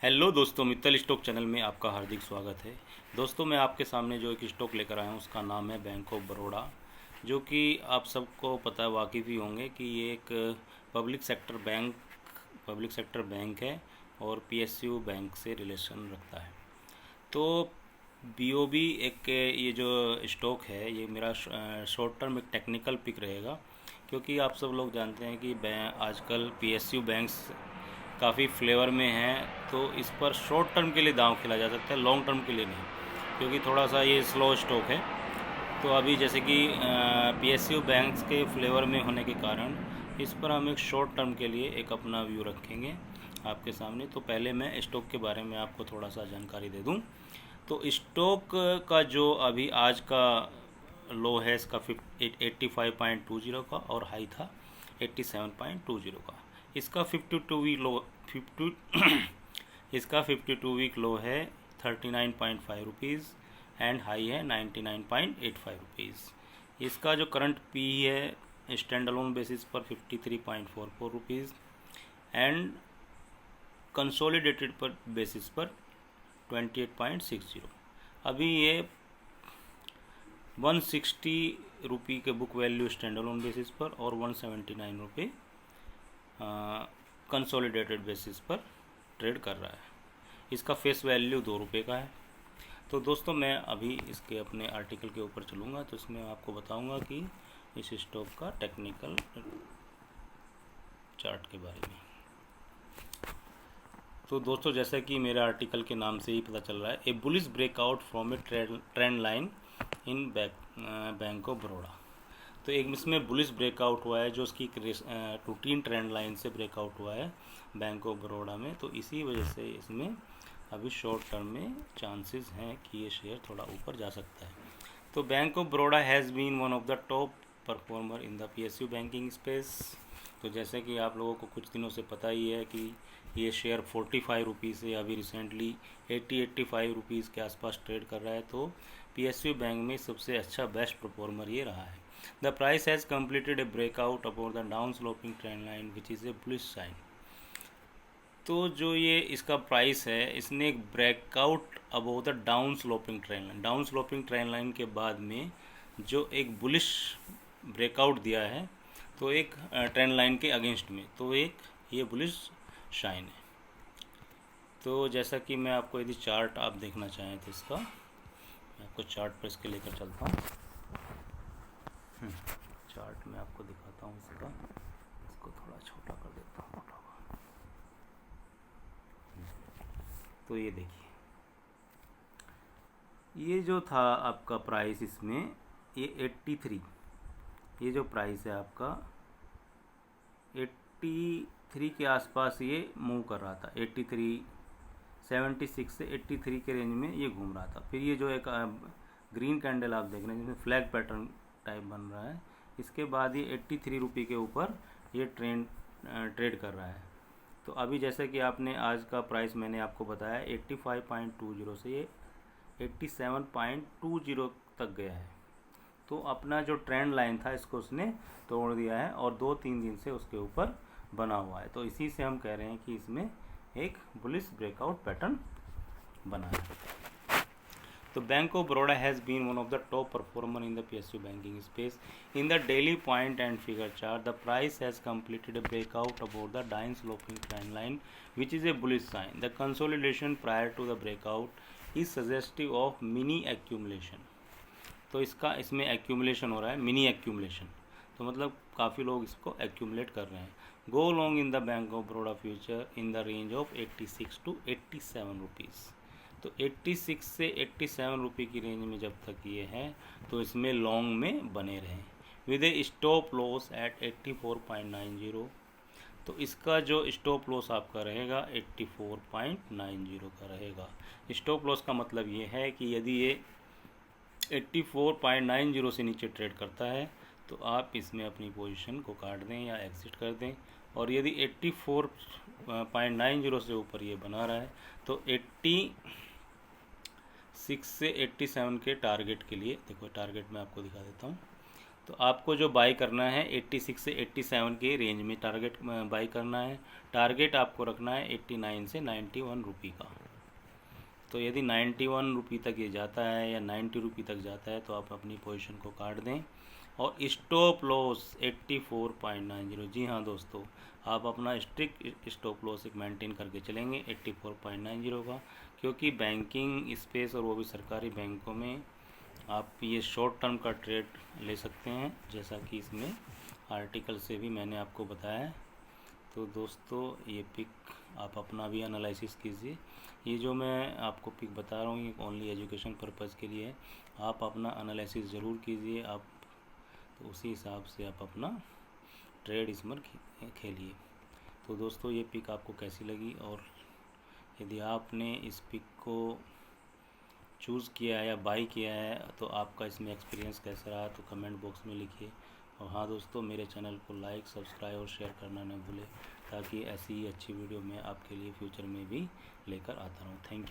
Hello दोस्तों, Mittal stock channel में आपका हार्दिक स्वागत है। दोस्तों, मैं आपके सामने जो एक स्टॉक लेकर आया हूँ उसका नाम है बैंक ऑफ बड़ौदा, जो कि आप सबको पता है, वाकिफ़ ही होंगे कि ये एक पब्लिक सेक्टर बैंक है और पीएसयू बैंक से रिलेशन रखता है। तो बीओबी एक ये जो स्टॉक है, ये मेरा शॉर्ट टर्म एक टेक्निकल पिक रहेगा, क्योंकि आप सब लोग जानते हैं कि आजकल पीएसयू बैंक्स काफ़ी फ्लेवर में हैं, तो इस पर शॉर्ट टर्म के लिए दांव खेला जा सकता है, लॉन्ग टर्म के लिए नहीं, क्योंकि थोड़ा सा ये स्लो स्टॉक है। तो अभी जैसे कि पीएसयू बैंक्स के फ्लेवर में होने के कारण इस पर हम एक शॉर्ट टर्म के लिए एक अपना व्यू रखेंगे आपके सामने। तो पहले मैं स्टॉक के बारे में आपको थोड़ा सा जानकारी दे दूं। तो स्टॉक का जो अभी आज का लो है इसका 85.20 का, और हाई था 87.20 का। इसका 52 वीक लो है 39.5 रुपीज़ एंड हाई है 99.85 रुपीज़। इसका जो करंट पी है स्टैंड अलोन बेसिस पर 53.44 रुपीज़ एंड कंसोलिडेटेड पर बेसिस पर 28.60। अभी ये 160 रुपये के book value stand alone basis पर और 179 रुपये कंसोलिडेटेड बेसिस पर ट्रेड कर रहा है। इसका फेस वैल्यू 2 रुपये का है। तो दोस्तों, मैं अभी इसके अपने आर्टिकल के ऊपर चलूँगा, तो इसमें आपको बताऊँगा कि इस स्टॉक का टेक्निकल चार्ट के बारे में। तो दोस्तों, जैसा कि मेरे आर्टिकल के नाम से ही पता चल रहा है, a bullish breakout from a trend line in Bank of Baroda. तो एक इसमें बुलिश ब्रेकआउट हुआ है, जो उसकी रूटीन ट्रेंड लाइन से ब्रेकआउट हुआ है बैंक ऑफ बड़ौदा में। तो इसी वजह से इसमें अभी शॉर्ट टर्म में चांसेस हैं कि ये शेयर थोड़ा ऊपर जा सकता है। तो bank of Baroda has been one of the top performer in the PSU banking space. तो जैसे कि आप लोगों को कुछ दिनों से पता ही है कि ये शेयर 45 रुपीज़ से अभी रिसेंटली 85 रुपीज़ के आसपास ट्रेड कर रहा है। तो पीएसयू बैंक में सबसे अच्छा बेस्ट परफॉर्मर ये रहा है। The price has completed a breakout about the down sloping trend line which is a bullish sign. तो जो ये इसका प्राइस है, इसने एक breakout about the down sloping trend line के बाद में जो एक बुलिश ब्रेकआउट दिया है, तो एक ट्रेंड लाइन के अगेंस्ट में, तो एक ये बुलिश शाइन है। तो जैसा कि मैं आपको यदि चार्ट आप देखना चाहें तो इसका मैं आपको चार्ट पर इसके लेकर चलता हूँ। चार्ट में आपको दिखाता हूँ इसका, इसको थोड़ा छोटा कर देता हूँ, मोटा हुआ। तो ये देखिए, ये जो था आपका प्राइस, इसमें ये 83, ये जो प्राइस है आपका 83 के आसपास ये मूव कर रहा था। 76 से 83 के रेंज में ये घूम रहा था। फिर ये जो एक ग्रीन कैंडल आप देख रहे हैं जिसमें फ्लैग पैटर्न टाइप बन रहा है, इसके बाद ये 83 रुपये के ऊपर ये ट्रेड कर रहा है। तो अभी जैसे कि आपने आज का प्राइस मैंने आपको बताया 85.20 से ये 87.20 तक गया है। तो अपना जो ट्रेंड लाइन था इसको उसने तोड़ दिया है और 2-3 दिन से उसके ऊपर बना हुआ है। तो इसी से हम कह रहे हैं कि इसमें एक बुलिश ब्रेकआउट पैटर्न बना है। तो bank of Baroda has been one of the top performer in the PSU banking space. In the daily point and figure chart, the price has completed a breakout above the down sloping trend line, which is a bullish sign. The consolidation prior to the breakout is suggestive of mini accumulation. तो इसमें accumulation हो रहा है, mini accumulation, तो मतलब काफ़ी लोग इसको एक्यूमुलेट कर रहे हैं। Go long in the bank of Baroda future in the range of 86 to 87 rupees. तो 86 से 87 रुपये की रेंज में जब तक ये है तो इसमें लॉन्ग में बने रहें with a stop loss at 84.90। तो इसका जो स्टॉप लॉस आपका रहेगा 84.90 का रहेगा। स्टॉप लॉस का मतलब ये है कि यदि ये 84.90 से नीचे ट्रेड करता है तो आप इसमें अपनी पोजीशन को काट दें या एग्जिट कर दें, और यदि 84.90 से ऊपर ये बना रहा है तो 86 से 87 के टारगेट के लिए, देखो टारगेट मैं आपको दिखा देता हूँ, तो आपको जो बाई करना है 86 से 87 के रेंज में टारगेट बाई करना है। टारगेट आपको रखना है 89 से 91 रुपये का। तो यदि 91 रुपये तक ये जाता है या 90 रुपये तक जाता है तो आप अपनी पोजीशन को काट दें। और स्टॉप लॉस 84.90। जी हाँ दोस्तों, आप अपना स्ट्रिक्ट स्टॉप लॉस एक मेंटेन करके चलेंगे 84.90 का, क्योंकि बैंकिंग स्पेस और वो भी सरकारी बैंकों में आप ये शॉर्ट टर्म का ट्रेड ले सकते हैं, जैसा कि इसमें आर्टिकल से भी मैंने आपको बताया है। तो दोस्तों ये पिक आप अपना भी एनालिसिस कीजिए। ये जो मैं आपको पिक बता रहा हूँ ये ओनली एजुकेशन पर्पज़ के लिए है, आप अपना एनालिसिस ज़रूर कीजिए। आप तो उसी हिसाब से आप अपना ट्रेड इसमें खेलिए। तो दोस्तों ये पिक आपको कैसी लगी, और यदि आपने इस पिक को चूज़ किया है या बाई किया है तो आपका इसमें एक्सपीरियंस कैसा रहा तो कमेंट बॉक्स में लिखिए। और हाँ दोस्तों, मेरे चैनल को लाइक, सब्सक्राइब और शेयर करना न भूलें, ताकि ऐसी ही अच्छी वीडियो मैं आपके लिए फ्यूचर में भी लेकर आता रहूँ। Thank you.